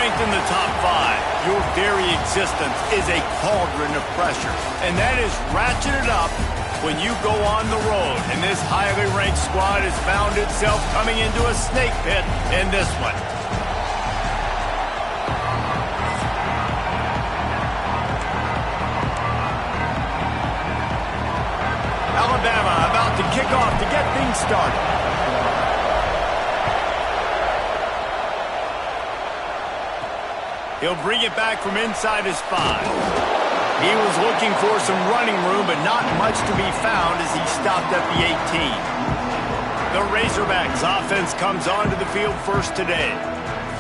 ranked in the top 5, your very existence is a cauldron of pressure. And that is ratcheted up when you go on the road. And this highly ranked squad has found itself coming into a snake pit in this one. Alabama about to kick off to get things started. He'll bring it back from inside his 5. He was looking for some running room, but not much to be found as he stopped at the 18. The Razorbacks offense comes onto the field first today.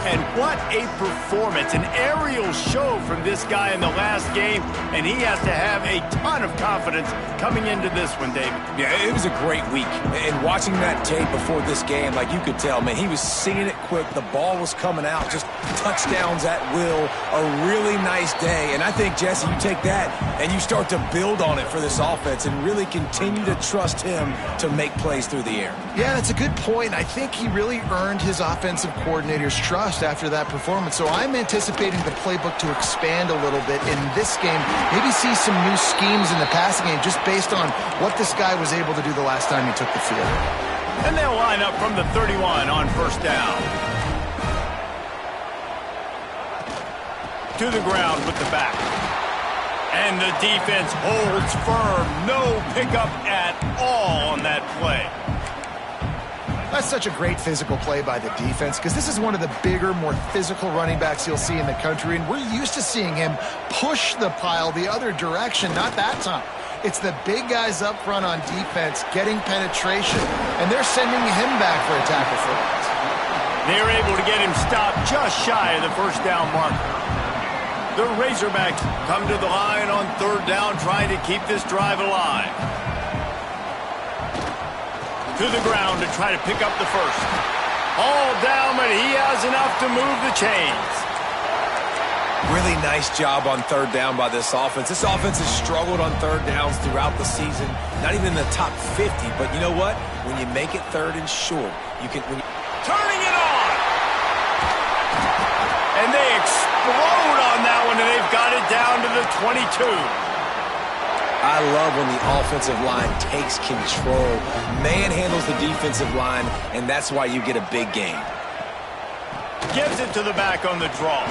And what a performance, an aerial show from this guy in the last game, and he has to have a ton of confidence coming into this one, David. Yeah, it was a great week. And watching that tape before this game, like you could tell, man, he was seeing it quick. The ball was coming out, just touchdowns at will. A really nice day. And I think, Jesse, you take that and you start to build on it for this offense and really continue to trust him to make plays through the air. Yeah, that's a good point. I think he really earned his offensive coordinator's trust after that performance. So I'm anticipating the playbook to expand a little bit in this game. Maybe see some new schemes in the passing game just based on what this guy was able to do the last time he took the field. And they'll line up from the 31 on first down. To the ground with the back. And the defense holds firm. No pickup at all on that play. That's such a great physical play by the defense because this is one of the bigger, more physical running backs you'll see in the country, and we're used to seeing him push the pile the other direction. Not that time. It's the big guys up front on defense getting penetration, and they're sending him back for a tackle for loss. They're able to get him stopped just shy of the first down marker. The Razorbacks come to the line on third down, trying to keep this drive alive. To the ground to try to pick up the first. All down, but he has enough to move the chains. Really nice job on third down by this offense. This offense has struggled on third downs throughout the season. Not even in the top 50, but you know what? When you make it third and short, you can... Turning it on! And they explode on that one, and they've got it down to the 22. I love when the offensive line takes control, manhandles the defensive line, and that's why you get a big gain. Gives it to the back on the draw.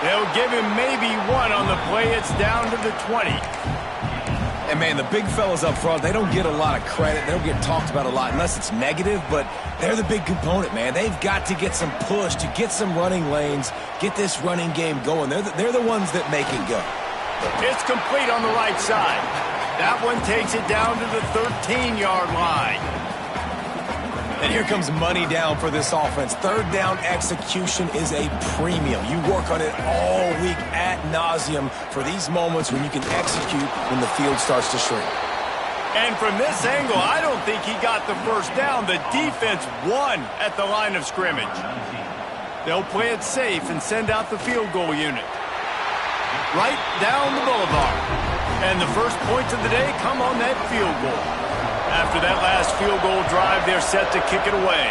They'll give him maybe one on the play. It's down to the 20. And, man, the big fellas up front, they don't get a lot of credit. They don't get talked about a lot unless it's negative, but they're the big component, man. They've got to get some push, to get some running lanes, get this running game going. They're the ones that make it go. It's complete on the right side. That one takes it down to the 13-yard line. And here comes money down for this offense. Third down execution is a premium. You work on it all week ad nauseum for these moments when you can execute when the field starts to shrink. And from this angle, I don't think he got the first down. The defense won at the line of scrimmage. They'll play it safe and send out the field goal unit. Right down the boulevard. And the first points of the day come on that field goal. After that last field goal drive, they're set to kick it away.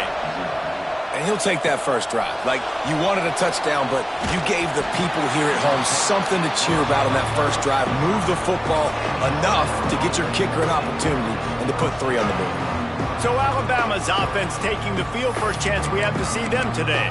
And he'll take that first drive. Like, you wanted a touchdown, but you gave the people here at home something to cheer about on that first drive. Move the football enough to get your kicker an opportunity and to put 3 on the board. So Alabama's offense taking the field. First chance we have to see them today.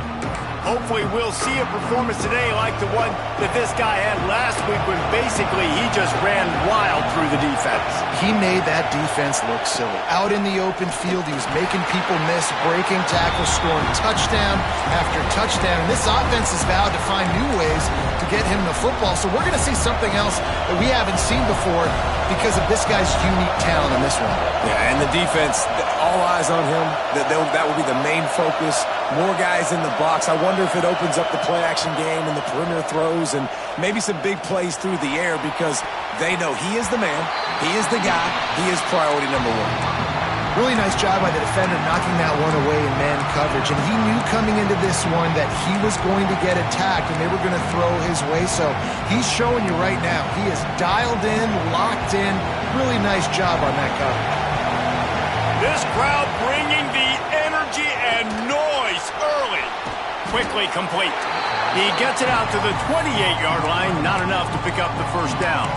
Hopefully we'll see a performance today like the one that this guy had last week when basically he just ran wild through the defense. He made that defense look silly. Out in the open field, he was making people miss, breaking tackles, scoring touchdown after touchdown. And this offense has vowed to find new ways to get him the football. So we're going to see something else that we haven't seen before because of this guy's unique talent in this one. Yeah, and the defense, all eyes on him. That will be the main focus. More guys in the box. I wonder if it opens up the play-action game and the perimeter throws and maybe some big plays through the air because they know he is the man, he is the guy, he is priority number 1. Really nice job by the defender knocking that one away in man coverage. And he knew coming into this one that he was going to get attacked and they were going to throw his way. So he's showing you right now, he is dialed in, locked in. Really nice job on that coverage. This crowd bringing the energy and noise early. quickly complete. He gets it out to the 28-yard line, not enough to pick up the first down.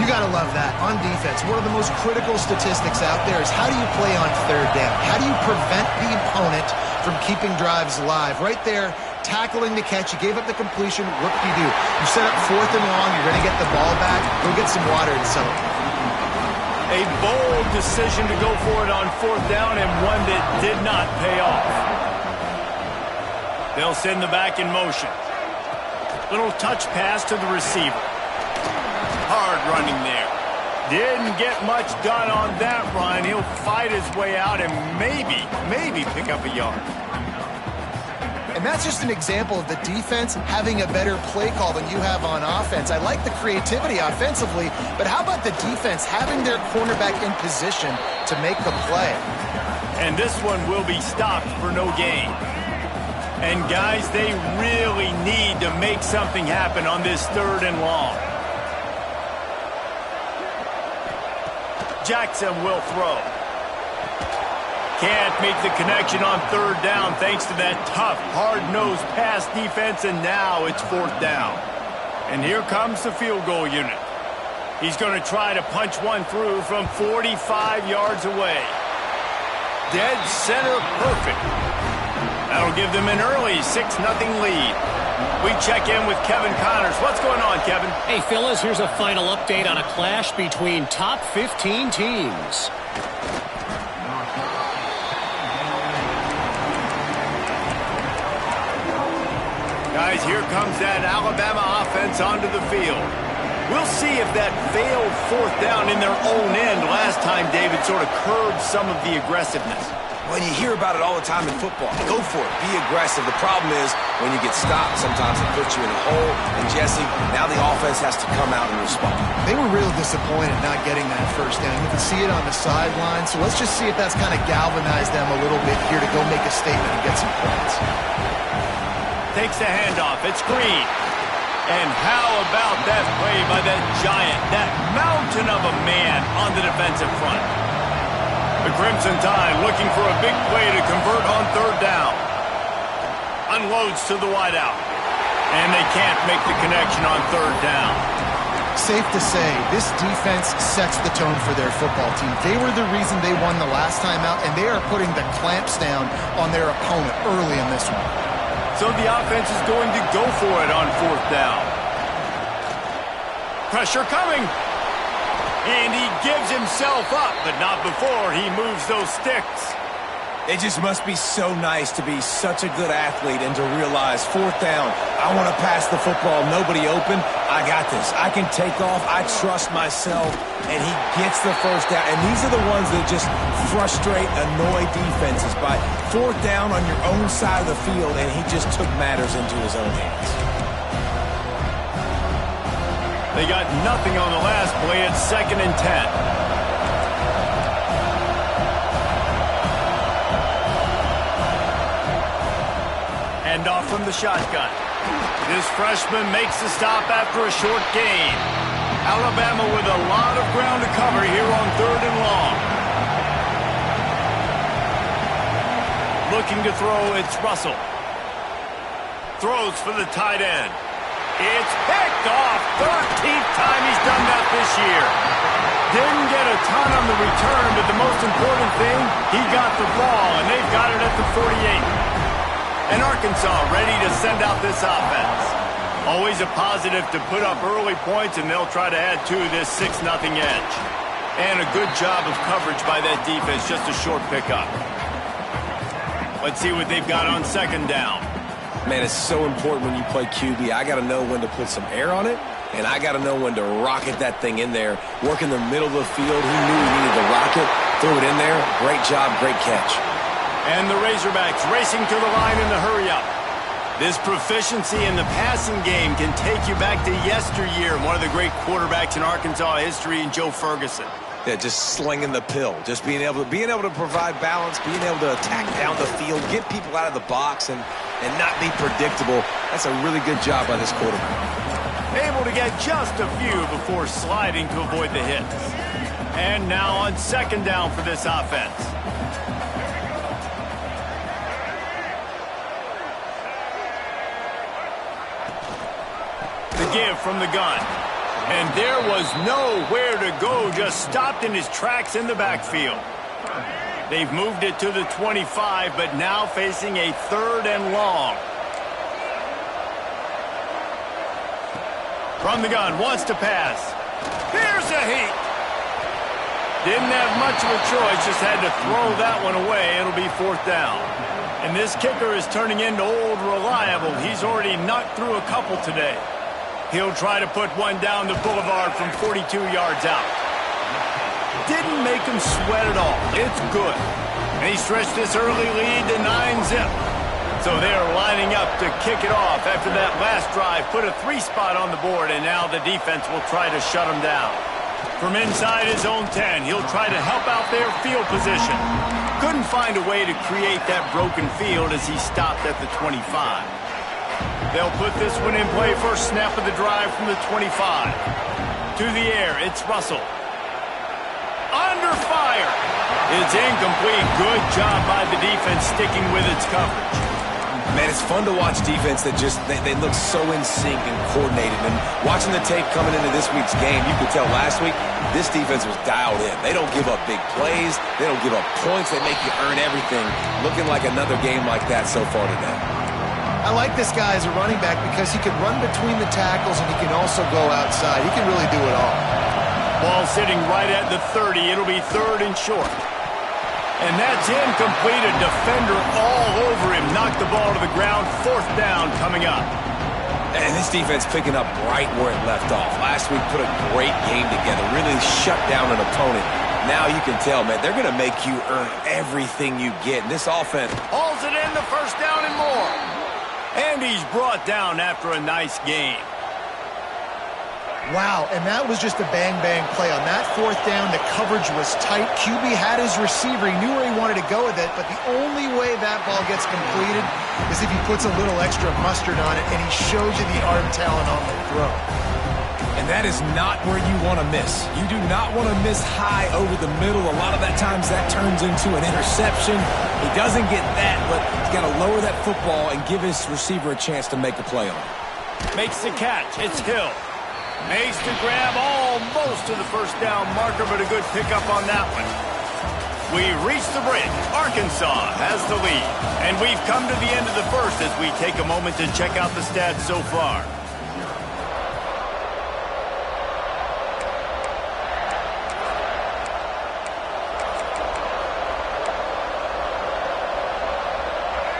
You got to love that. On defense, one of the most critical statistics out there is how do you play on third down? How do you prevent the opponent from keeping drives alive? Right there, tackling the catch. You gave up the completion. What do? You set up 4th and long. You're going to get the ball back. Go get some water and settle. A bold decision to go for it on 4th down and one that did not pay off. They'll send the back in motion. Little touch pass to the receiver. Hard running there. Didn't get much done on that run. He'll fight his way out and maybe pick up a yard. And that's just an example of the defense having a better play call than you have on offense. I like the creativity offensively, but how about the defense having their cornerback in position to make the play? And this one will be stopped for no gain. And guys, they really need to make something happen on this 3rd and long. Jackson will throw. Can't make the connection on 3rd down thanks to that tough, hard-nosed pass defense, and now it's 4th down. And here comes the field goal unit. He's going to try to punch one through from 45 yards away. Dead center perfect. That'll give them an early 6-0 lead. We check in with Kevin Connors. What's going on, Kevin? Hey, Phyllis, here's a final update on a clash between top 15 teams. Guys, here comes that Alabama offense onto the field. We'll see if that failed 4th down in their own end last time, David, sort of curbed some of the aggressiveness. Well, you hear about it all the time in football. Go for it. Be aggressive. The problem is when you get stopped, sometimes it puts you in a hole. And, Jesse, now the offense has to come out and respond. They were real disappointed not getting that 1st down. You can see it on the sideline. So let's just see if that's kind of galvanized them a little bit here to go make a statement and get some points. Takes the handoff. It's Green. And how about that play by that giant, that mountain of a man on the defensive front? The Crimson Tide looking for a big play to convert on 3rd down. Unloads to the wideout. And they can't make the connection on 3rd down. Safe to say, this defense sets the tone for their football team. They were the reason they won the last time out, and they are putting the clamps down on their opponent early in this one. So the offense is going to go for it on 4th down. Pressure coming. And he gives himself up, but not before he moves those sticks. It just must be so nice to be such a good athlete and to realize 4th down, I want to pass the football, nobody open, I got this. I can take off, I trust myself, and he gets the 1st down. And these are the ones that just frustrate, annoy defenses by 4th down on your own side of the field, and he just took matters into his own hands. They got nothing on the last play. It's 2nd and 10. Hand off from the shotgun. This freshman makes the stop after a short gain. Alabama with a lot of ground to cover here on 3rd and long. Looking to throw, it's Russell. Throws for the tight end. It's picked off. 13th time he's done that this year. Didn't get a ton on the return, but the most important thing, he got the ball, and they've got it at the 48. And Arkansas ready to send out this offense. Always a positive to put up early points, and they'll try to add to this 6-0 edge. And a good job of coverage by that defense, just a short pickup. Let's see what they've got on 2nd down. Man, it's so important when you play QB. I got to know when to put some air on it, and I got to know when to rocket that thing in there. Work in the middle of the field. He knew he needed to rocket. Threw it in there. Great job, great catch. And the Razorbacks racing to the line in the hurry-up. This proficiency in the passing game can take you back to yesteryear, one of the great quarterbacks in Arkansas history, in Joe Ferguson. Yeah, just slinging the pill, just being able to provide balance, being able to attack down the field, get people out of the box, and not be predictable. That's a really good job by this quarterback. Able to get just a few before sliding to avoid the hits. And now on 2nd down for this offense. give from the gun. And there was nowhere to go, just stopped in his tracks in the backfield. They've moved it to the 25, but now facing a 3rd and long. From the gun, wants to pass. Here's a heat. Didn't have much of a choice, just had to throw that one away. It'll be 4th down. And this kicker is turning into old reliable. He's already knocked through a couple today. He'll try to put one down the boulevard from 42 yards out. Didn't make him sweat at all. It's good. And he stretched this early lead to 9-zip. So they're lining up to kick it off after that last drive. Put a 3 spot on the board, and now the defense will try to shut him down. From inside his own 10, he'll try to help out their field position. Couldn't find a way to create that broken field as he stopped at the 25. They'll put this one in play first snap of the drive from the 25. To the air, it's Russell. Under fire. It's incomplete. Good job by the defense sticking with its coverage. Man, it's fun to watch defense that just, they look so in sync and coordinated. And watching the tape coming into this week's game, you could tell last week this defense was dialed in. They don't give up big plays. They don't give up points. They make you earn everything. Looking like another game like that so far today. I like this guy as a running back because he can run between the tackles and he can also go outside. He can really do it all. Ball sitting right at the 30. It'll be 3rd and short. And that's incomplete. A defender all over him. Knocked the ball to the ground. 4th down coming up. And this defense picking up right where it left off. Last week put a great game together. Really shut down an opponent. Now you can tell, man, they're going to make you earn everything you get. And this offense hauls it in, the 1st down and more. And he's brought down after a nice game. Wow, and that was just a bang-bang play. On that 4th down, the coverage was tight. QB had his receiver. He knew where he wanted to go with it, but the only way that ball gets completed is if he puts a little extra mustard on it, and he shows you the arm talent on the throw. And that is not where you want to miss. You do not want to miss high over the middle. A lot of that times that turns into an interception. He doesn't get that, but he's got to lower that football and give his receiver a chance to make a play on it. Makes the catch. It's Hill. Makes the grab almost to the 1st down marker, but a good pickup on that one. We reach the break. Arkansas has the lead. And we've come to the end of the 1st as we take a moment to check out the stats so far.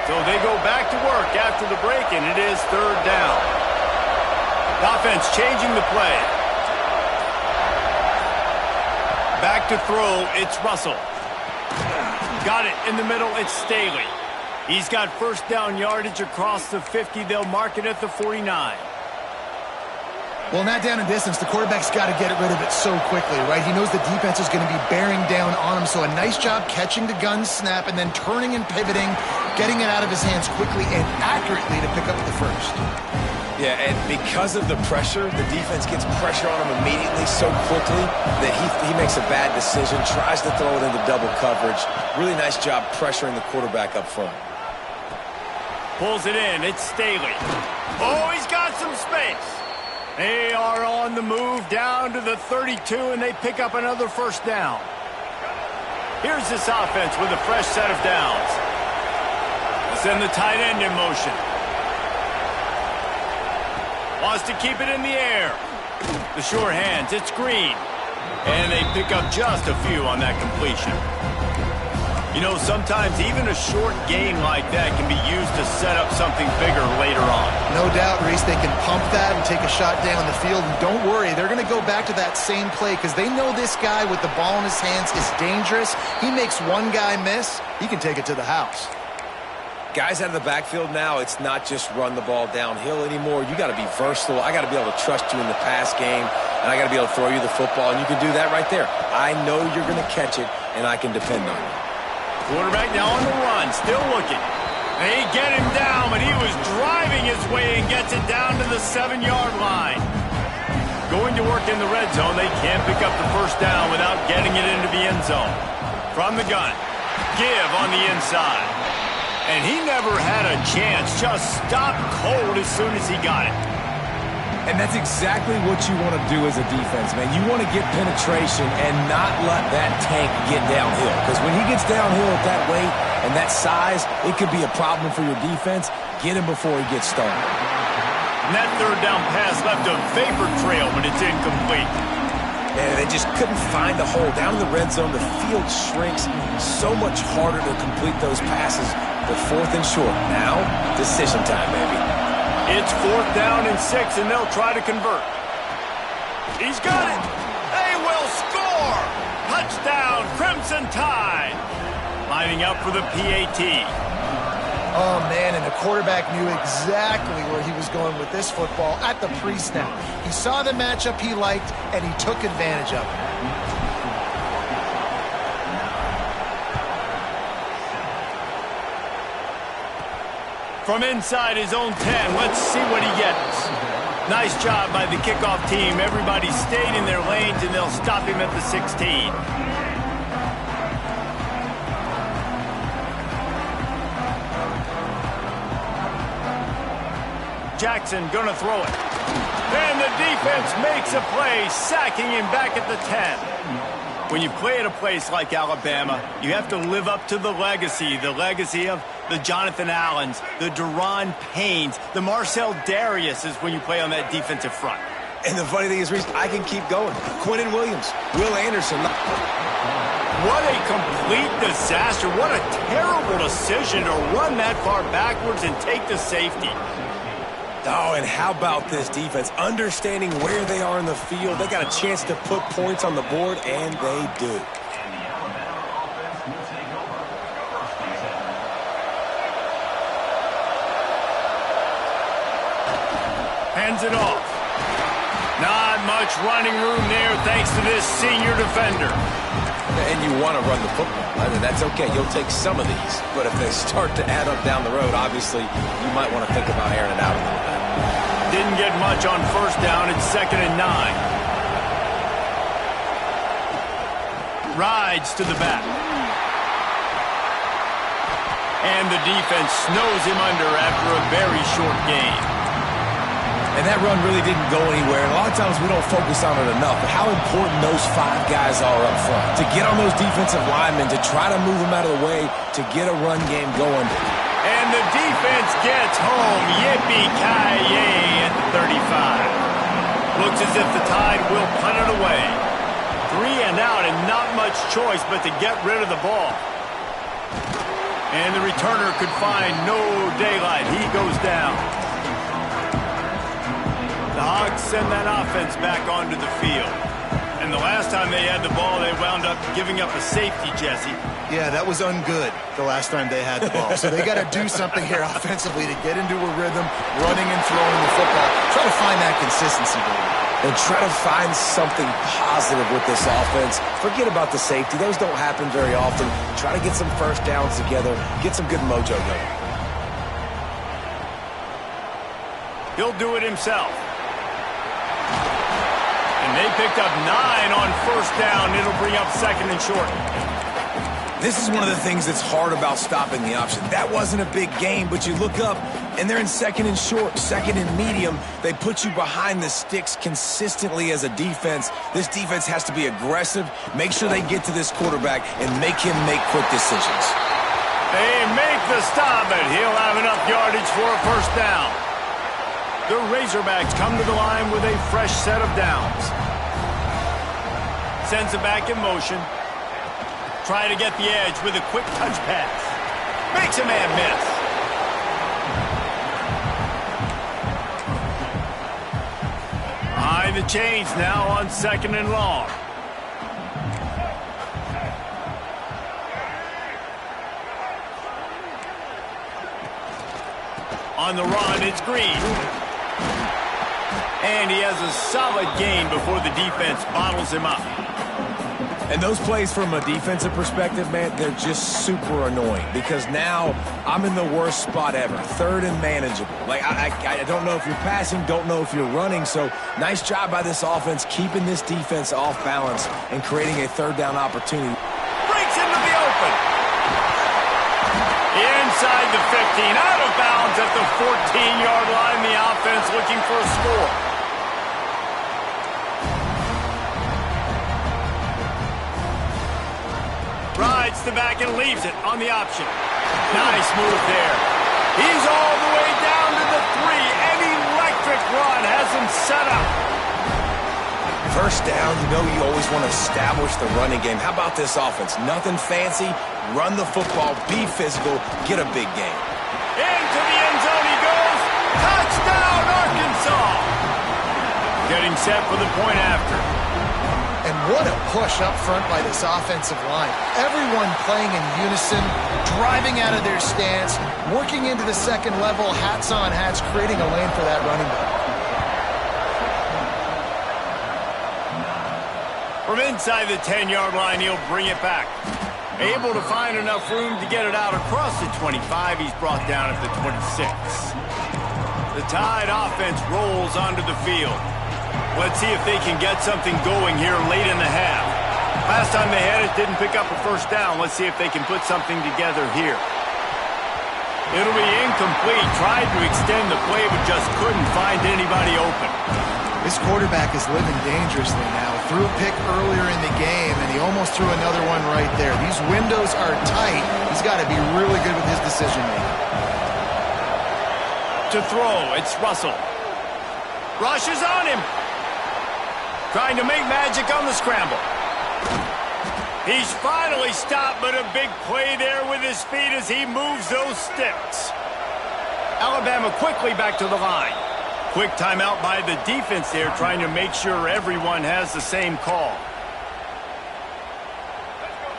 So they go back to work after the break, and it is 3rd down. Offense changing the play. Back to throw, it's Russell. Got it in the middle, it's Staley. He's got 1st down yardage across the 50. They'll mark it at the 49. Well, not down in distance. The quarterback's got to get rid of it so quickly, right? He knows the defense is going to be bearing down on him, so a nice job catching the gun snap and then turning and pivoting, getting it out of his hands quickly and accurately to pick up the 1st. Yeah, and because of the pressure, the defense gets pressure on him immediately so quickly that he makes a bad decision, tries to throw it into double coverage. Really nice job pressuring the quarterback up front. Pulls it in. It's Staley. Oh, he's got some space. They are on the move down to the 32, and they pick up another 1st down. Here's this offense with a fresh set of downs. Send the tight end in motion. Wants to keep it in the air. The sure hands, it's Green. And they pick up just a few on that completion. You know, sometimes even a short gain like that can be used to set up something bigger later on. No doubt, Reese, they can pump that and take a shot down the field. And don't worry, they're going to go back to that same play because they know this guy with the ball in his hands is dangerous. He makes one guy miss, he can take it to the house. Guys out of the backfield now, it's not just run the ball downhill anymore. You got to be versatile. I got to be able to trust you in the pass game, and I got to be able to throw you the football, and you can do that right there. I know you're going to catch it, and I can depend on you. Quarterback now on the run, still looking. They get him down, but he was driving his way and gets it down to the 7-yard line. Going to work in the red zone, they can't pick up the 1st down without getting it into the end zone. From the gun, give on the inside. And he never had a chance, just stopped cold as soon as he got it. And that's exactly what you want to do as a defense, man. You want to get penetration and not let that tank get downhill. Because when he gets downhill at that weight and that size, it could be a problem for your defense. Get him before he gets started. And that third down pass left a vapor trail, but it's incomplete. And they just couldn't find the hole. Down in the red zone, the field shrinks. So much harder to complete those passes. But 4th and short. Now, decision time, baby. It's 4th down and 6, and they'll try to convert. He's got it. They will score. Touchdown, Crimson Tide. Lining up for the PAT. Oh, man, and the quarterback knew exactly where he was going with this football at the pre-snap. He saw the matchup he liked, and he took advantage of it. From inside his own 10, let's see what he gets. Nice job by the kickoff team. Everybody stayed in their lanes, and they'll stop him at the 16. Jackson gonna throw it. And the defense makes a play, sacking him back at the 10. When you play at a place like Alabama, you have to live up to the legacy of the Jonathan Allens, the Daron Paynes, the Marcel Dariuses when you play on that defensive front. And the funny thing is, Reese, I can keep going. Quinnen Williams, Will Anderson. What a complete disaster. What a terrible decision to run that far backwards and take the safety. Oh, and how about this defense? Understanding where they are in the field. They got a chance to put points on the board, and they do. Hands it off. Not much running room there thanks to this senior defender. And you want to run the football. I mean, that's okay. You'll take some of these. But if they start to add up down the road, obviously, you might want to think about airing it out a little bit. Didn't get much on 1st down. It's 2nd and 9. Rides to the back. And the defense snows him under after a very short game. And that run really didn't go anywhere. And a lot of times we don't focus on it enough. But how important those 5 guys are up front. To get on those defensive linemen, to try to move them out of the way, to get a run game going. And the defense gets home. Yippee-ki-yay at the 35. Looks as if the Tide will punt it away. 3 and out and not much choice but to get rid of the ball. And the returner could find no daylight. He goes down. The Hogs send that offense back onto the field. And the last time they had the ball, they wound up giving up a safety, Jesse. Yeah, that was ungood the last time they had the ball. So they got to do something here offensively to get into a rhythm, running and throwing the football. Try to find that consistency, baby. And try to find something positive with this offense. Forget about the safety. Those don't happen very often. Try to get some 1st downs together. Get some good mojo going. He'll do it himself. And they picked up 9 on 1st down. It'll bring up 2nd and short. This is one of the things that's hard about stopping the option. That wasn't a big game, but you look up, and they're in 2nd and short, 2nd and medium. They put you behind the sticks consistently as a defense. This defense has to be aggressive, make sure they get to this quarterback, and make him make quick decisions. They make the stop, and he'll have enough yardage for a 1st down. The Razorbacks come to the line with a fresh set of downs. Sends it back in motion. Try to get the edge with a quick touch pass. Makes a man miss. Behind the chains now on 2nd and long. On the run, it's Green. And he has a solid gain before the defense bottles him up. And those plays from a defensive perspective, man, they're just super annoying because now I'm in the worst spot ever, 3rd and manageable. Like, I don't know if you're passing, don't know if you're running, so nice job by this offense keeping this defense off balance and creating a 3rd down opportunity. Breaks into the open. Inside the 15, out of bounds at the 14-yard line, the offense looking for a score. gets the back and leaves it on the option. Nice move there. He's all the way down to the 3. An electric run has him set up. First down, you know you always want to establish the running game. How about this offense? Nothing fancy. Run the football, be physical, get a big gain. Into the end zone he goes. Touchdown, Arkansas. Getting set for the point after. And what a push up front by this offensive line. Everyone playing in unison, driving out of their stance, working into the second level, hats on hats, creating a lane for that running back. From inside the 10-yard line, he'll bring it back. Able to find enough room to get it out across the 25. He's brought down at the 26. The Tide offense rolls onto the field. Let's see if they can get something going here late in the half. Last time they had it, didn't pick up a first down. Let's see if they can put something together here. It'll be incomplete. Tried to extend the play, but just couldn't find anybody open. This quarterback is living dangerously now. Threw a pick earlier in the game, and he almost threw another one right there. These windows are tight. He's got to be really good with his decision-making. To throw, it's Russell. Rush is on him. Trying to make magic on the scramble. He's finally stopped, but a big play there with his feet as he moves those sticks. Alabama quickly back to the line. Quick timeout by the defense there, trying to make sure everyone has the same call.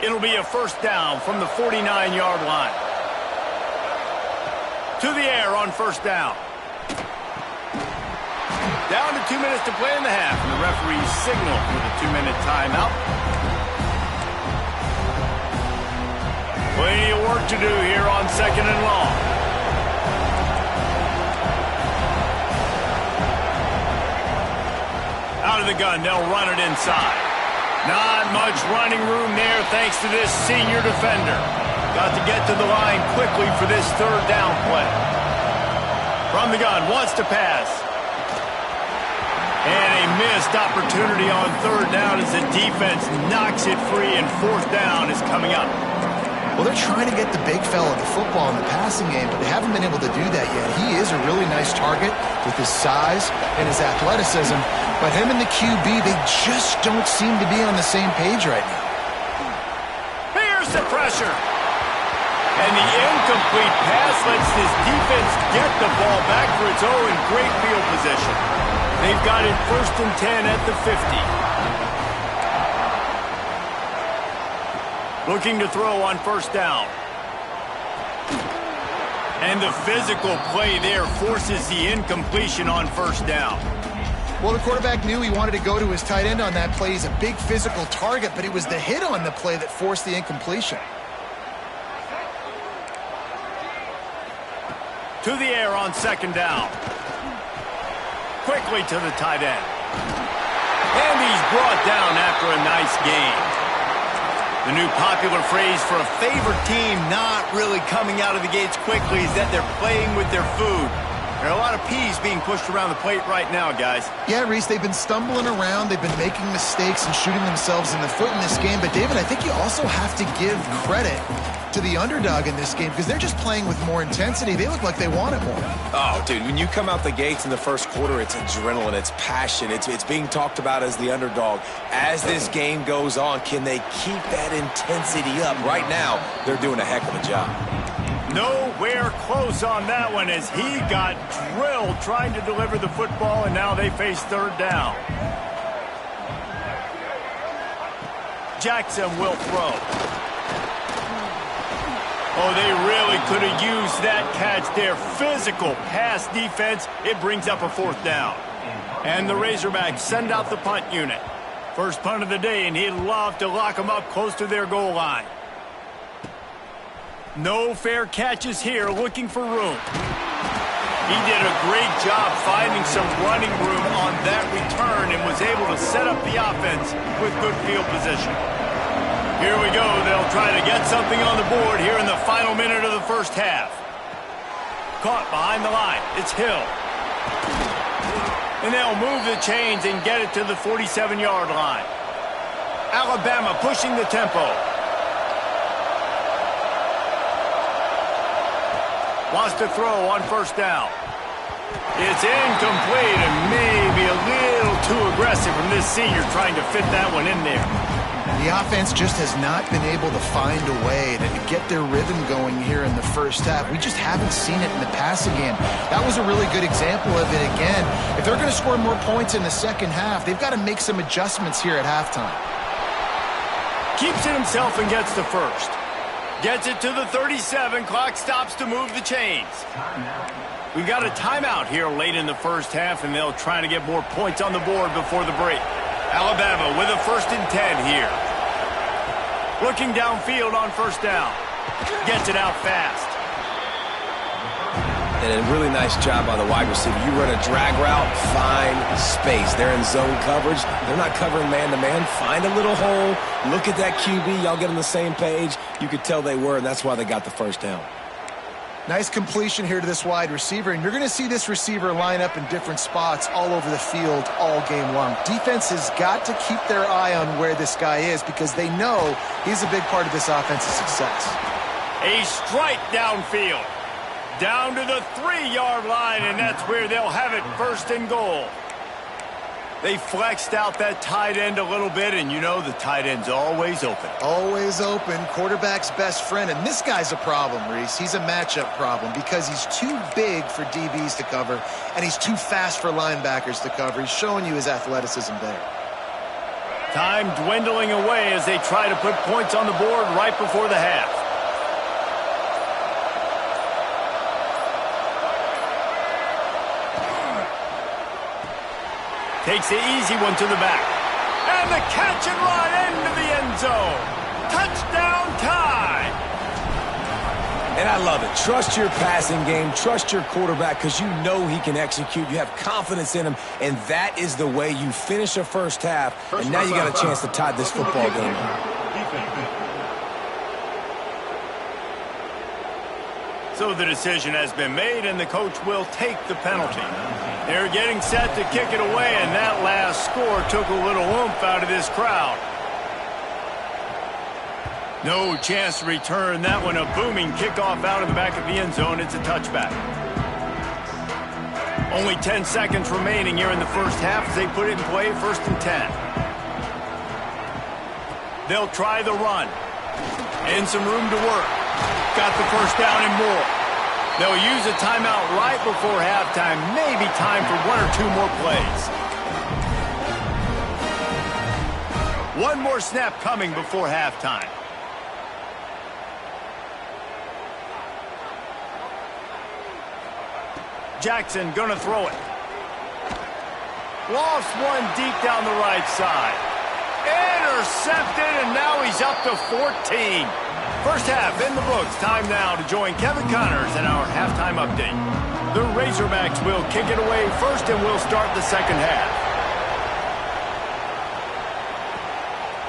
It'll be a first down from the 49-yard line. To the air on first down. Down to 2 minutes to play in the half, and the referees signal for the 2-minute timeout. Plenty of work to do here on second and long. Out of the gun, they'll run it inside. Not much running room there thanks to this senior defender. Got to get to the line quickly for this third down play. From the gun, wants to pass. And a missed opportunity on third down as the defense knocks it free, and fourth down is coming up. Well, they're trying to get the big fella the football in the passing game, but they haven't been able to do that yet. He is a really nice target with his size and his athleticism, but him and the QB, they just don't seem to be on the same page right now. Here's the pressure. And the incomplete pass lets this defense get the ball back for its own. Great field position. They've got it 1st and 10 at the 50. Looking to throw on first down. And the physical play there forces the incompletion on first down. Well, the quarterback knew he wanted to go to his tight end on that play. He's a big physical target, but it was the hit on the play that forced the incompletion. To the air on second down. Quickly to the tight end. And he's brought down after a nice gain. The new popular phrase for a favorite team not really coming out of the gates quickly is that they're playing with their food. There are a lot of peas being pushed around the plate right now, guys. Yeah, Reese, they've been stumbling around. They've been making mistakes and shooting themselves in the foot in this game. But, David, I think you also have to give credit to the underdog in this game because they're just playing with more intensity. They look like they want it more. Oh, dude, when you come out the gates in the first quarter, it's adrenaline, it's passion, it's being talked about as the underdog. As this game goes on, can they keep that intensity up? Right now, they're doing a heck of a job. Nowhere close on that one as he got drilled trying to deliver the football, and now they face third down. Jackson will throw. Oh, they really could have used that catch there. Physical pass defense. It brings up a fourth down. And the Razorbacks send out the punt unit. First punt of the day, and he'd love to lock them up close to their goal line. No fair catches here, looking for room. He did a great job finding some running room on that return and was able to set up the offense with good field position. Here we go. They'll try to get something on the board here in the final minute of the first half. Caught behind the line. It's Hill. And they'll move the chains and get it to the 47-yard line. Alabama pushing the tempo. Wants to throw on first down. It's incomplete and maybe a little too aggressive from this senior trying to fit that one in there. The offense just has not been able to find a way to get their rhythm going here in the first half. We just haven't seen it in the passing game. That was a really good example of it again. If they're going to score more points in the second half, they've got to make some adjustments here at halftime. Keeps it himself and gets the first. Gets it to the 37. Clock stops to move the chains. We've got a timeout here late in the first half, and they'll try to get more points on the board before the break. Alabama with a 1st and 10 here. Looking downfield on first down. Gets it out fast. And a really nice job by the wide receiver. You run a drag route, find space. They're in zone coverage. They're not covering man-to-man. Find a little hole. Look at that QB. Y'all get on the same page. You could tell they were, and that's why they got the first down. Nice completion here to this wide receiver, and you're going to see this receiver line up in different spots all over the field all game long. Defense has got to keep their eye on where this guy is because they know he's a big part of this offense's success. A strike downfield. Down to the 3-yard line, and that's where they'll have it 1st and goal. They flexed out that tight end a little bit, and you know the tight end's always open. Always open, quarterback's best friend, and this guy's a problem, Reese. He's a matchup problem because he's too big for DBs to cover, and he's too fast for linebackers to cover. He's showing you his athleticism there. Time dwindling away as they try to put points on the board right before the half. Takes the easy one to the back. And the catch and run into the end zone. Touchdown time. And I love it. Trust your passing game. Trust your quarterback because you know he can execute. You have confidence in him, and that is the way you finish a first half. And now you got a chance to tie this football game up. So the decision has been made, and the coach will take the penalty. They're getting set to kick it away, and that last score took a little oomph out of this crowd. No chance to return that one. A booming kickoff out of the back of the end zone. It's a touchback. Only 10 seconds remaining here in the first half as they put it in play, 1st and 10. They'll try the run. And some room to work. Got the first down and more. They'll use a timeout right before halftime. Maybe time for 1 or 2 more plays. One more snap coming before halftime. Jackson gonna throw it. Lost one deep down the right side. Intercepted, and now he's up to 14. First half in the books. Time now to join Kevin Connors in our halftime update. The Razorbacks will kick it away first, and we'll start the second half.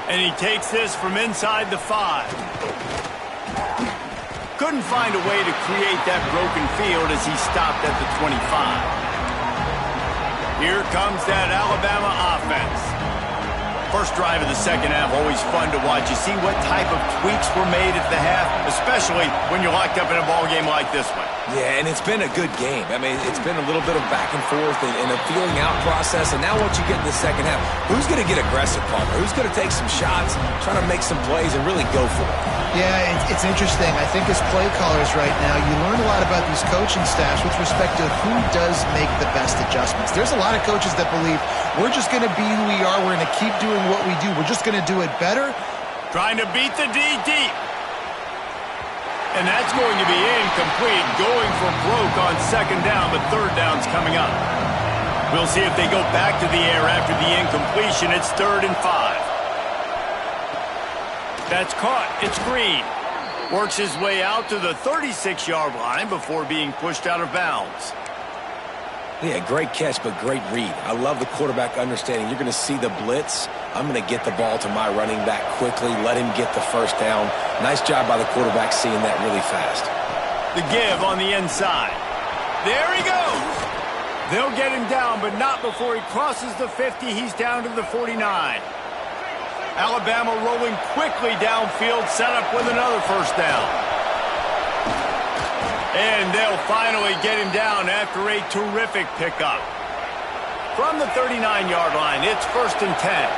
And he takes this from inside the 5. Couldn't find a way to create that broken field as he stopped at the 25. Here comes that Alabama offense. First drive of the second half, always fun to watch. You see what type of tweaks were made at the half, especially when you're locked up in a ball game like this one. Yeah, and it's been a good game. I mean, it's been a little bit of back and forth and a feeling out process. And now once you get in the second half, who's going to get aggressive, Palmer? Who's going to take some shots, try to make some plays, and really go for it? Yeah, it's interesting. I think as play callers right now, you learn a lot about these coaching staffs with respect to who does make the best adjustments. There's a lot of coaches that believe we're just going to be who we are. We're going to keep doing what we do. We're just going to do it better. Trying to beat the D deep. And that's going to be incomplete. Going for broke on second down, but third down's coming up. We'll see if they go back to the air after the incompletion. It's 3rd and 5. That's caught. It's Green. Works his way out to the 36-yard line before being pushed out of bounds. Yeah, great catch, but great read. I love the quarterback understanding. You're going to see the blitz. I'm going to get the ball to my running back quickly, let him get the first down. Nice job by the quarterback seeing that really fast. The give on the inside. There he goes. They'll get him down, but not before he crosses the 50. He's down to the 49. Alabama rolling quickly downfield, set up with another first down. And they'll finally get him down after a terrific pickup. From the 39-yard line, it's 1st and 10.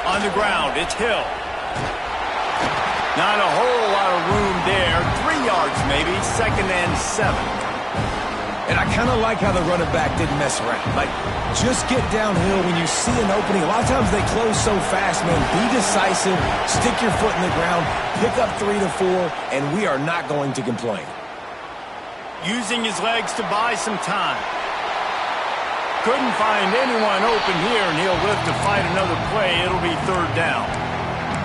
On the ground, it's Hill. Not a whole lot of room there. 3 yards maybe, 2nd and 7. And I kind of like how the running back didn't mess around. Like, just get downhill when you see an opening. A lot of times they close so fast, man. Be decisive, stick your foot in the ground, pick up 3 to 4, and we are not going to complain. Using his legs to buy some time. Couldn't find anyone open here, and he'll live to fight another play. It'll be 3rd down.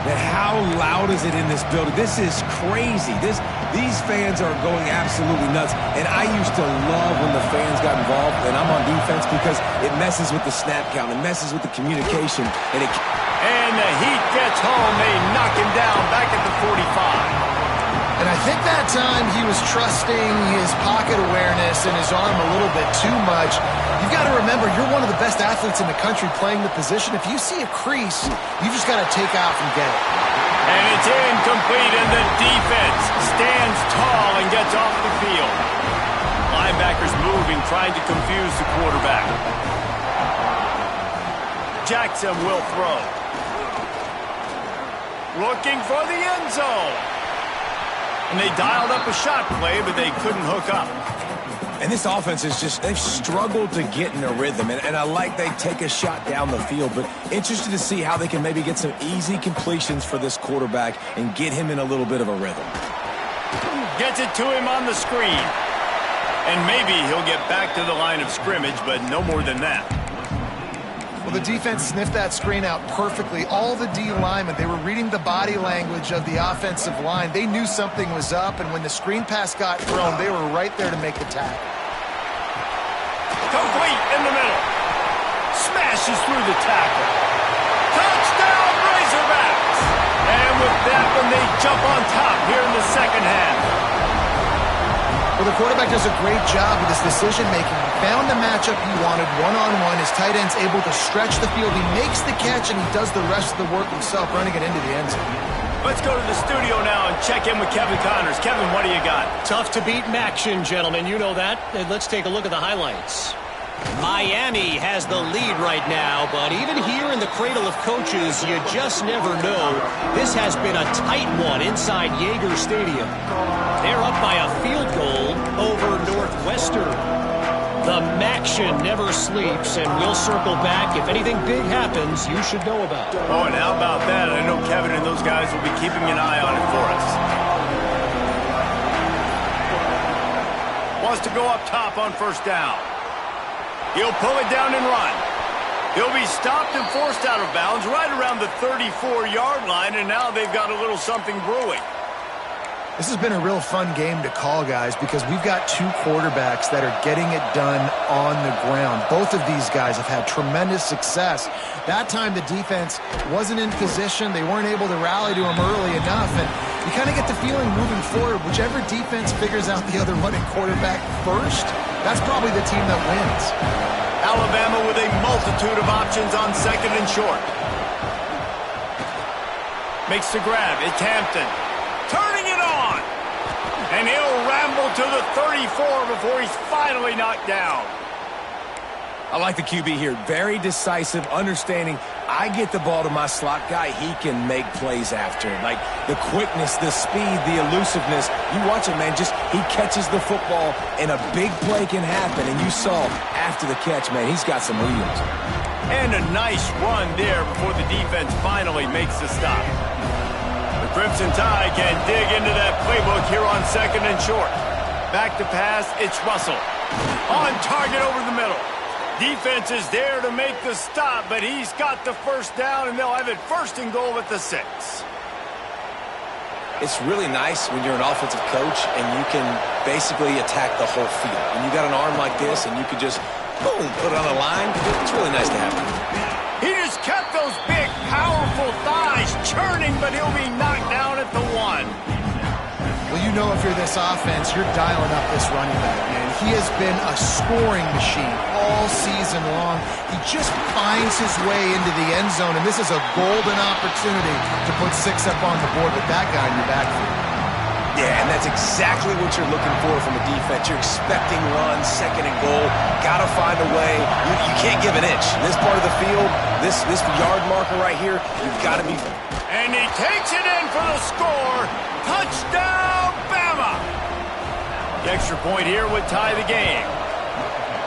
Man, how loud is it in this building? This is crazy. These fans are going absolutely nuts. And I used to love when the fans got involved, and I'm on defense, because it messes with the snap count. It messes with the communication. And the heat gets home. They knock him down back at the 45. And I think that time he was trusting his pocket awareness and his arm a little bit too much. You've got to remember, you're one of the best athletes in the country playing the position. If you see a crease, you just got to take off and get it. And it's incomplete, and the defense stands tall and gets off the field. Linebackers moving, trying to confuse the quarterback. Jackson will throw. Looking for the end zone. And they dialed up a shot play, but they couldn't hook up. And this offense is just, they've struggled to get in a rhythm. And I like they take a shot down the field, but interested to see how they can maybe get some easy completions for this quarterback and get him in a little bit of a rhythm. Gets it to him on the screen. And maybe he'll get back to the line of scrimmage, but no more than that. Well, the defense sniffed that screen out perfectly. All the D linemen, they were reading the body language of the offensive line. They knew something was up, and when the screen pass got thrown, they were right there to make the tackle. Complete in the middle. Smashes through the tackle. Touchdown, Razorbacks! And with that one, they jump on top here in the second half. Well, the quarterback does a great job with his decision-making. He found the matchup he wanted, one-on-one. His tight end's able to stretch the field. He makes the catch, and he does the rest of the work himself, running it into the end zone. Let's go to the studio now and check in with Kevin Connors. Kevin, what do you got? Tough to beat Maction, gentlemen. You know that. And let's take a look at the highlights. Miami has the lead right now, but even here in the cradle of coaches, you just never know. This has been a tight one inside Yager Stadium. They're up by a field goal over Northwestern. The Maction never sleeps, and we'll circle back. If anything big happens, you should know about it. Oh, and how about that? I know Kevin and those guys will be keeping an eye on it for us. Wants to go up top on 1st down. He'll pull it down and run. He'll be stopped and forced out of bounds right around the 34-yard line, and now they've got a little something brewing. This has been a real fun game to call, guys, because we've got 2 quarterbacks that are getting it done on the ground. Both of these guys have had tremendous success. That time the defense wasn't in position. They weren't able to rally to him early enough, and you kind of get the feeling moving forward, whichever defense figures out the other running quarterback first, that's probably the team that wins. Alabama with a multitude of options on 2nd and short. Makes the grab. It's Hampton. Turning it on. And he'll ramble to the 34 before he's finally knocked down. I like the QB here. Very decisive, understanding I get the ball to my slot guy, he can make plays after. Like the quickness, the speed, the elusiveness. You watch it, man, just he catches the football and a big play can happen. And you saw after the catch, man, he's got some wheels. And a nice run there before the defense finally makes the stop. The Crimson Tide can dig into that playbook here on 2nd and short. Back to pass, it's Russell. On target over the middle. Defense is there to make the stop, but he's got the 1st down, and they'll have it 1st and goal at the 6. It's really nice when you're an offensive coach and you can basically attack the whole field. When you got an arm like this and you could just, boom, put it on the line, it's really nice to have. He just kept those big, powerful thighs churning, but he'll be knocked down at the 1. Well, you know if you're this offense, you're dialing up this running back, man. He has been a scoring machine all season long. He just finds his way into the end zone, and this is a golden opportunity to put 6 up on the board with that guy in your backfield. Yeah, and that's exactly what you're looking for from a defense. You're expecting runs, second and goal. Got to find a way. You can't give an inch. This part of the field, this yard marker right here, you've got to be... And he takes it in for the score. Touchdown, Bama! The extra point here would tie the game.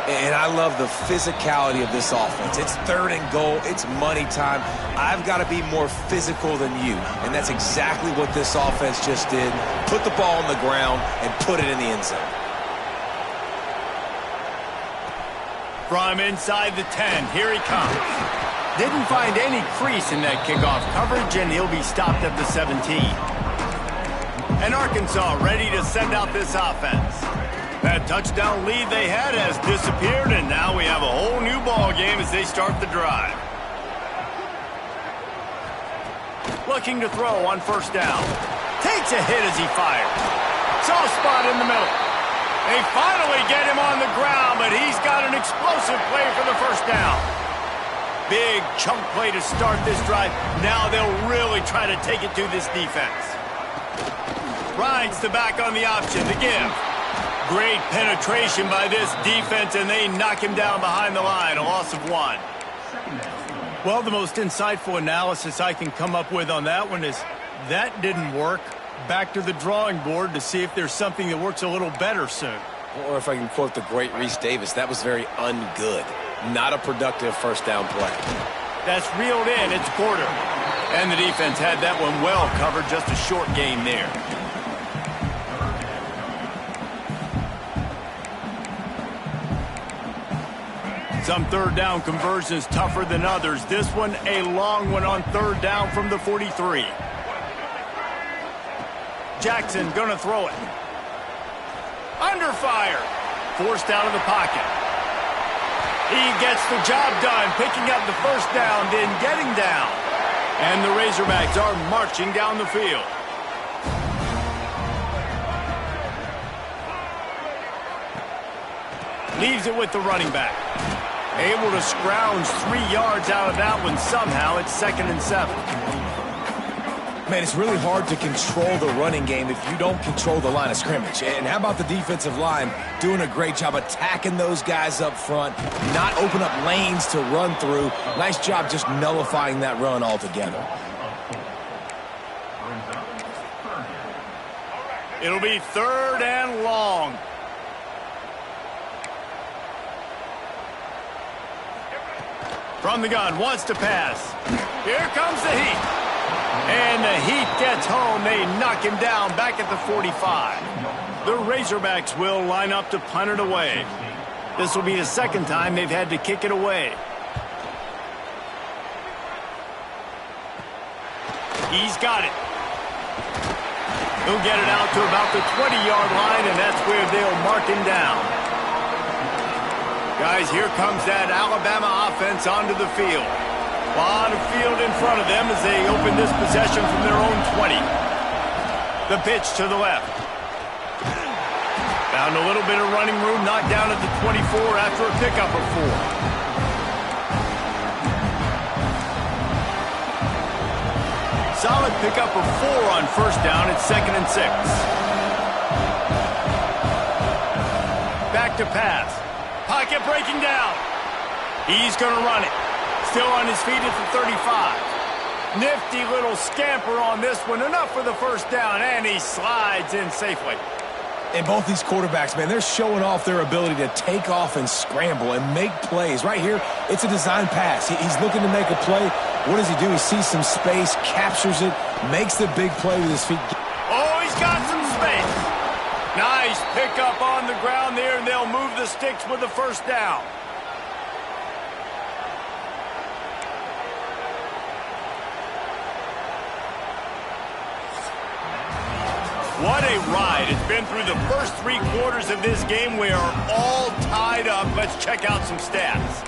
And I love the physicality of this offense. It's third and goal. It's money time. I've got to be more physical than you. And that's exactly what this offense just did. Put the ball on the ground and put it in the end zone. From inside the 10, here he comes. Didn't find any crease in that kickoff coverage, and he'll be stopped at the 17. And Arkansas ready to send out this offense. That touchdown lead they had has disappeared, and now we have a whole new ball game as they start the drive. Looking to throw on first down. Takes a hit as he fires. Soft spot in the middle. They finally get him on the ground, but he's got an explosive play for the first down. Big chunk play to start this drive. Now they'll really try to take it to this defense. Rides the back on the option, the give. Great penetration by this defense, and they knock him down behind the line, a loss of 1. Well, the most insightful analysis I can come up with on that one is that didn't work. Back to the drawing board to see if there's something that works a little better soon. Or if I can quote the great Reese Davis, that was very ungood. Not a productive first down play. That's reeled in, it's quarter. And the defense had that one well covered, just a short gain there. Some third down conversions tougher than others. This one, a long one on third down from the 43. Jackson gonna throw it. Under fire. Forced out of the pocket. He gets the job done, picking up the first down, then getting down. And the Razorbacks are marching down the field. Leaves it with the running back. Able to scrounge 3 yards out of that one somehow. It's 2nd and 7. Man, it's really hard to control the running game if you don't control the line of scrimmage. And how about the defensive line doing a great job attacking those guys up front, not open up lanes to run through. Nice job just nullifying that run altogether. It'll be 3rd and long. From the gun, wants to pass. Here comes the heat. And the heat gets home. They knock him down back at the 45. The Razorbacks will line up to punt it away. This will be the 2nd time they've had to kick it away. He's got it. He'll get it out to about the 20-yard line, and that's where they'll mark him down. Guys, here comes that Alabama offense onto the field. A lot of field in front of them as they open this possession from their own 20. The pitch to the left. Found a little bit of running room, knocked down at the 24 after a pickup of 4. Solid pickup of 4 on first down. It's 2nd and 6. Back to pass. Pocket breaking down. He's going to run it. Still on his feet at the 35. Nifty little scamper on this one. Enough for the first down, and he slides in safely. And both these quarterbacks, man, they're showing off their ability to take off and scramble and make plays. Right here, it's a design pass. He's looking to make a play. What does he do? He sees some space, captures it, makes the big play with his feet. Oh, he's got some space. Nice pickup on the ground there, and they'll move the sticks with the first down. What a ride. It's been through the first 3 quarters of this game. We are all tied up. Let's check out some stats.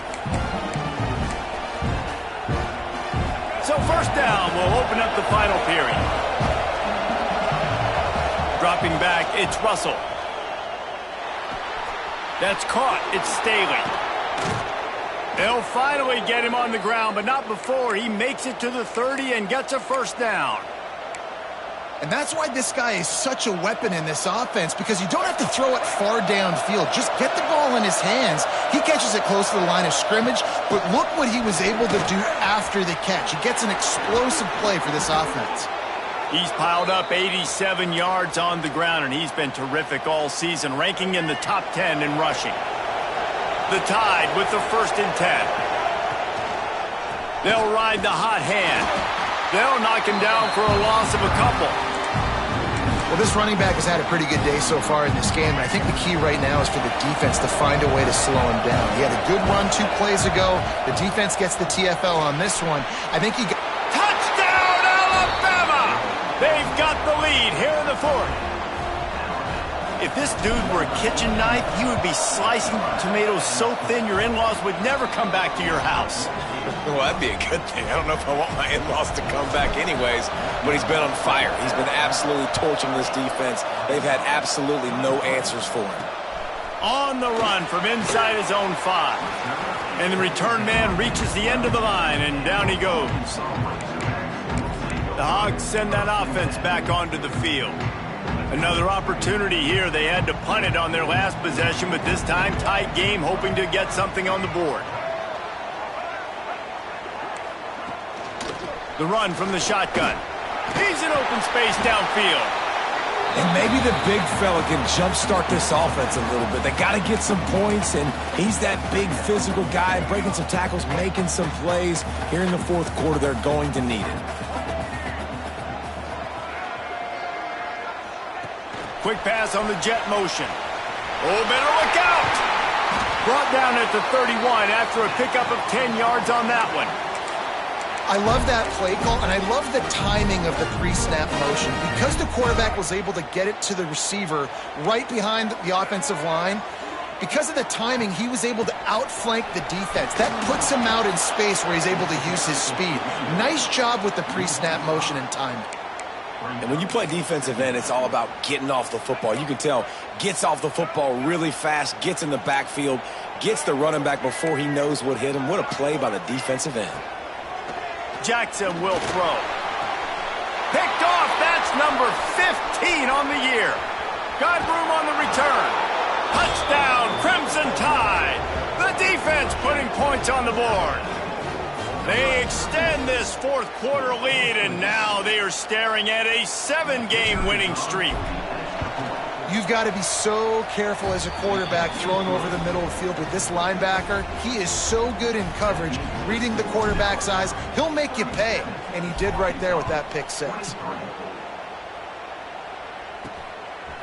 So first down will open up the final period. Dropping back, it's Russell. That's caught. It's Staley. They'll finally get him on the ground, but not before he makes it to the 30 and gets a first down. And that's why this guy is such a weapon in this offense, because you don't have to throw it far downfield. Just get the ball in his hands. He catches it close to the line of scrimmage, but look what he was able to do after the catch. He gets an explosive play for this offense. He's piled up 87 yards on the ground, and he's been terrific all season, ranking in the top 10 in rushing. The Tide with the 1st and 10. They'll ride the hot hand. They'll knock him down for a loss of a couple. Well, this running back has had a pretty good day so far in this game, and I think the key right now is for the defense to find a way to slow him down. He had a good run 2 plays ago. The defense gets the TFL on this one. I think he got... Touchdown, Alabama! They've got the lead here in the 4th. If this dude were a kitchen knife, he would be slicing tomatoes so thin your in-laws would never come back to your house. Well, that'd be a good thing. I don't know if I want my in-laws to come back anyways, but he's been on fire. He's been absolutely torching this defense. They've had absolutely no answers for him. On the run from inside his own 5. And the return man reaches the end of the line, and down he goes. The Hogs send that offense back onto the field. Another opportunity here. They had to punt it on their last possession, but this time tight game, hoping to get something on the board. The run from the shotgun. He's in open space downfield. And maybe the big fella can jumpstart this offense a little bit. They got to get some points, and he's that big physical guy, breaking some tackles, making some plays. Here in the 4th quarter, they're going to need it. Quick pass on the jet motion. Oh, better look out! Brought down at the 31 after a pickup of 10 yards on that one. I love that play call, and I love the timing of the pre-snap motion. Because the quarterback was able to get it to the receiver right behind the offensive line, because of the timing, he was able to outflank the defense. That puts him out in space where he's able to use his speed. Nice job with the pre-snap motion and timing. And when you play defensive end, it's all about getting off the football. You can tell, gets off the football really fast, gets in the backfield, gets the running back before he knows what hit him. What a play by the defensive end. Jackson will throw. Picked off. That's number 15 on the year. Got room on the return. Touchdown, Crimson Tide. The defense putting points on the board. They extend this 4th quarter lead, and now they are staring at a 7-game winning streak. You've got to be so careful as a quarterback throwing over the middle of the field with this linebacker. He is so good in coverage, reading the quarterback's eyes. He'll make you pay, and he did right there with that pick 6.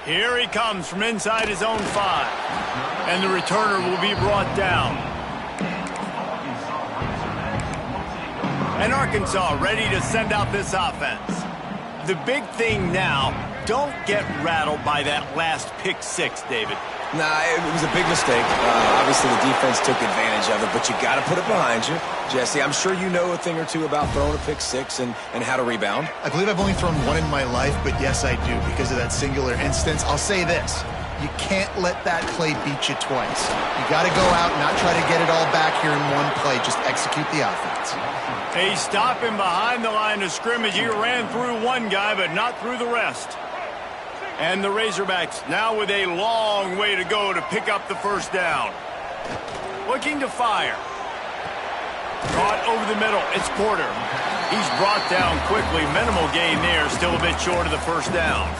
Here he comes from inside his own 5, and the returner will be brought down. And Arkansas ready to send out this offense. The big thing now, don't get rattled by that last pick 6, David. Nah, it was a big mistake. Obviously, the defense took advantage of it, but you got to put it behind you. Jesse, I'm sure you know a thing or two about throwing a pick 6 and how to rebound. I believe I've only thrown one in my life, but yes, I do because of that singular instance. I'll say this. You can't let that play beat you twice. You got to go out and not try to get it all back here in one play. Just execute the offense. They stop him behind the line of scrimmage. He ran through one guy, but not through the rest. And the Razorbacks now with a long way to go to pick up the 1st down. Looking to fire. Caught over the middle. It's Porter. He's brought down quickly. Minimal gain there. Still a bit short of the 1st down.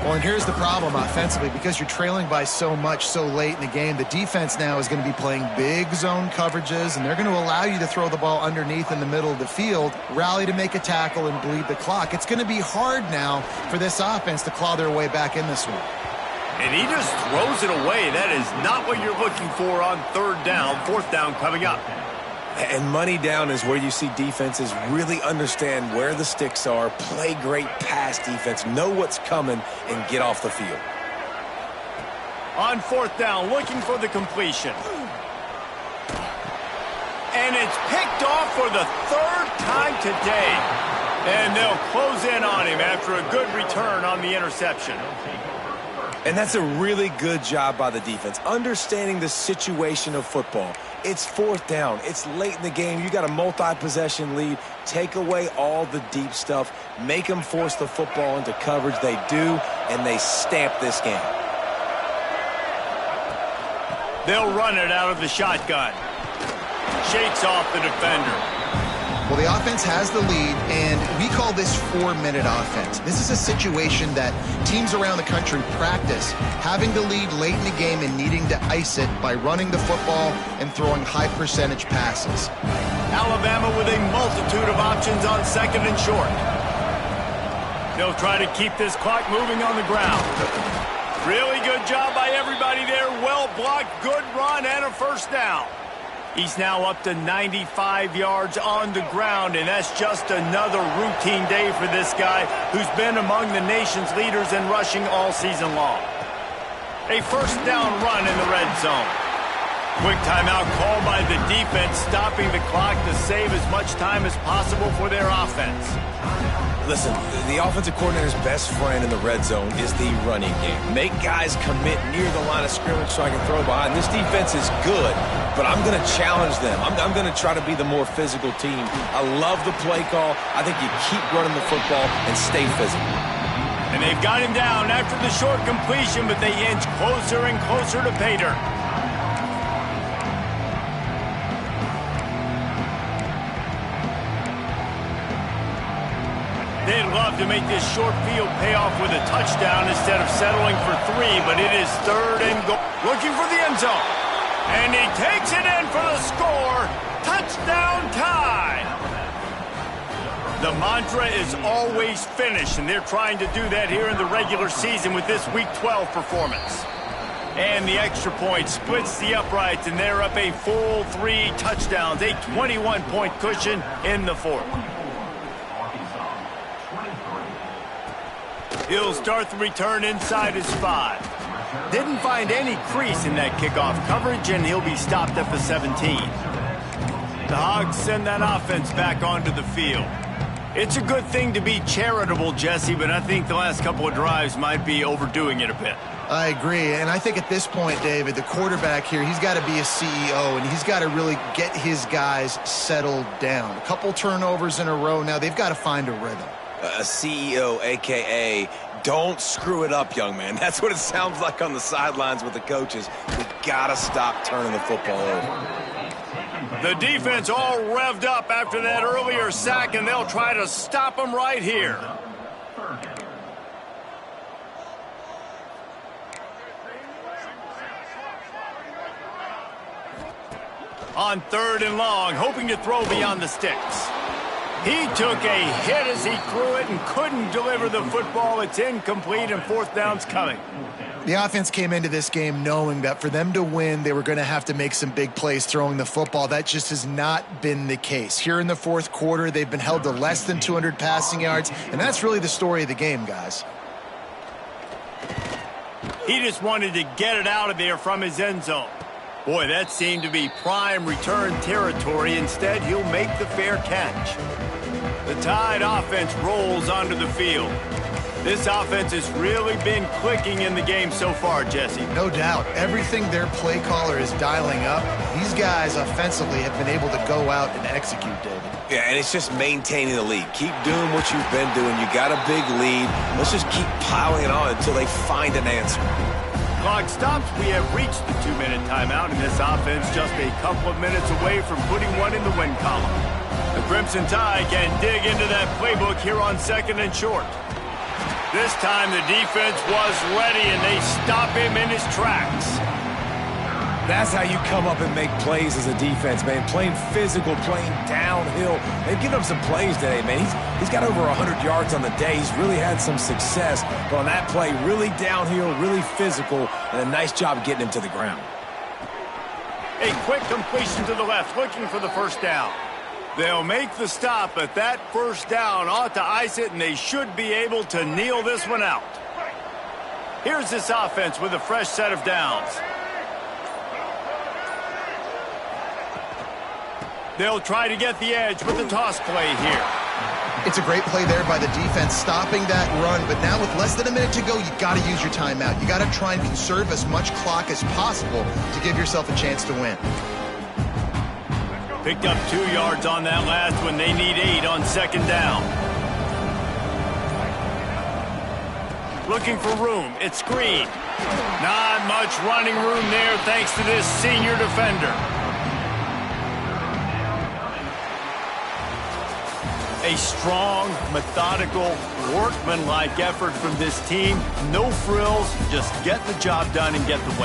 Well, and here's the problem offensively. Because you're trailing by so much so late in the game, the defense now is going to be playing big zone coverages, and they're going to allow you to throw the ball underneath in the middle of the field, rally to make a tackle, and bleed the clock. It's going to be hard now for this offense to claw their way back in this one. And he just throws it away. That is not what you're looking for on 3rd down, 4th down coming up. And money down is where you see defenses really understand where the sticks are, play great pass defense, know what's coming, and get off the field. On 4th down, looking for the completion. And it's picked off for the 3rd time today. And they'll close in on him after a good return on the interception. And that's a really good job by the defense, understanding the situation of football. It's fourth down. It's late in the game. You got a multi-possession lead. Take away all the deep stuff. Make them force the football into coverage. They do, and they stamp this game. They'll run it out of the shotgun. Shakes off the defender. Well, the offense has the lead, and we call this 4-minute offense. This is a situation that teams around the country practice, having the lead late in the game and needing to ice it by running the football and throwing high-percentage passes. Alabama with a multitude of options on second and short. They'll try to keep this clock moving on the ground. Really good job by everybody there. Well blocked, good run, and a first down. He's now up to 95 yards on the ground, and that's just another routine day for this guy who's been among the nation's leaders in rushing all season long. A first down run in the red zone. Quick timeout called by the defense, stopping the clock to save as much time as possible for their offense. Listen, the offensive coordinator's best friend in the red zone is the running game. Make guys commit near the line of scrimmage so I can throw behind. This defense is good, but I'm going to challenge them. I'm going to try to be the more physical team. I love the play call. I think you keep running the football and stay physical. And they've got him down after the short completion, but they inch closer and closer to pay dirt. They'd love to make this short field pay off with a touchdown instead of settling for 3, but it is third and goal. Looking for the end zone. And he takes it in for the score. Touchdown tie. The mantra is always finish, and they're trying to do that here in the regular season with this Week 12 performance. And the extra point splits the uprights, and they're up a full 3 touchdowns, a 21-point cushion in the fourth. He'll start the return inside his 5. Didn't find any crease in that kickoff coverage, and he'll be stopped at the 17. The Hogs send that offense back onto the field. It's a good thing to be charitable, Jesse, but I think the last couple of drives might be overdoing it a bit. I agree, and I think at this point, David, the quarterback here, he's got to be a CEO, and he's got to really get his guys settled down. A couple turnovers in a row now. They've got to find a rhythm. A CEO, a.k.a. don't screw it up, young man. That's what it sounds like on the sidelines with the coaches. We got to stop turning the football over. The defense all revved up after that earlier sack, and they'll try to stop them right here. On third and long, hoping to throw beyond the sticks. He took a hit as he threw it and couldn't deliver the football. It's incomplete, and fourth down's coming. The offense came into this game knowing that for them to win, they were going to have to make some big plays throwing the football. That just has not been the case. Here in the fourth quarter, they've been held to less than 200 passing yards, and that's really the story of the game, guys. He just wanted to get it out of there from his end zone. Boy, that seemed to be prime return territory. Instead, he'll make the fair catch. The Tide offense rolls onto the field. This offense has really been clicking in the game so far, Jesse. No doubt. Everything their play caller is dialing up, these guys offensively have been able to go out and execute, David. Yeah, and it's just maintaining the lead. Keep doing what you've been doing. You got a big lead. Let's just keep piling it on until they find an answer. Clock stops. We have reached the 2-minute timeout, and this offense just a couple of minutes away from putting one in the win column. The Crimson Tide can dig into that playbook here on second and short. This time the defense was ready, and they stop him in his tracks. That's how you come up and make plays as a defense, man. Playing physical, playing downhill. They've given him some plays today, man. He's got over 100 yards on the day. He's really had some success. But on that play, really downhill, really physical, and a nice job getting him to the ground. A quick completion to the left, looking for the first down. They'll make the stop, but that first down ought to ice it, and they should be able to kneel this one out. Here's this offense with a fresh set of downs. They'll try to get the edge with the toss play here. It's a great play there by the defense, stopping that run. But now with less than a minute to go, you got to use your timeout. You got to try and conserve as much clock as possible to give yourself a chance to win. Picked up 2 yards on that last one. They need 8 on second down. Looking for room. It's screened. Not much running room there thanks to this senior defender. A strong, methodical, workmanlike effort from this team. No frills, just get the job done and get the win.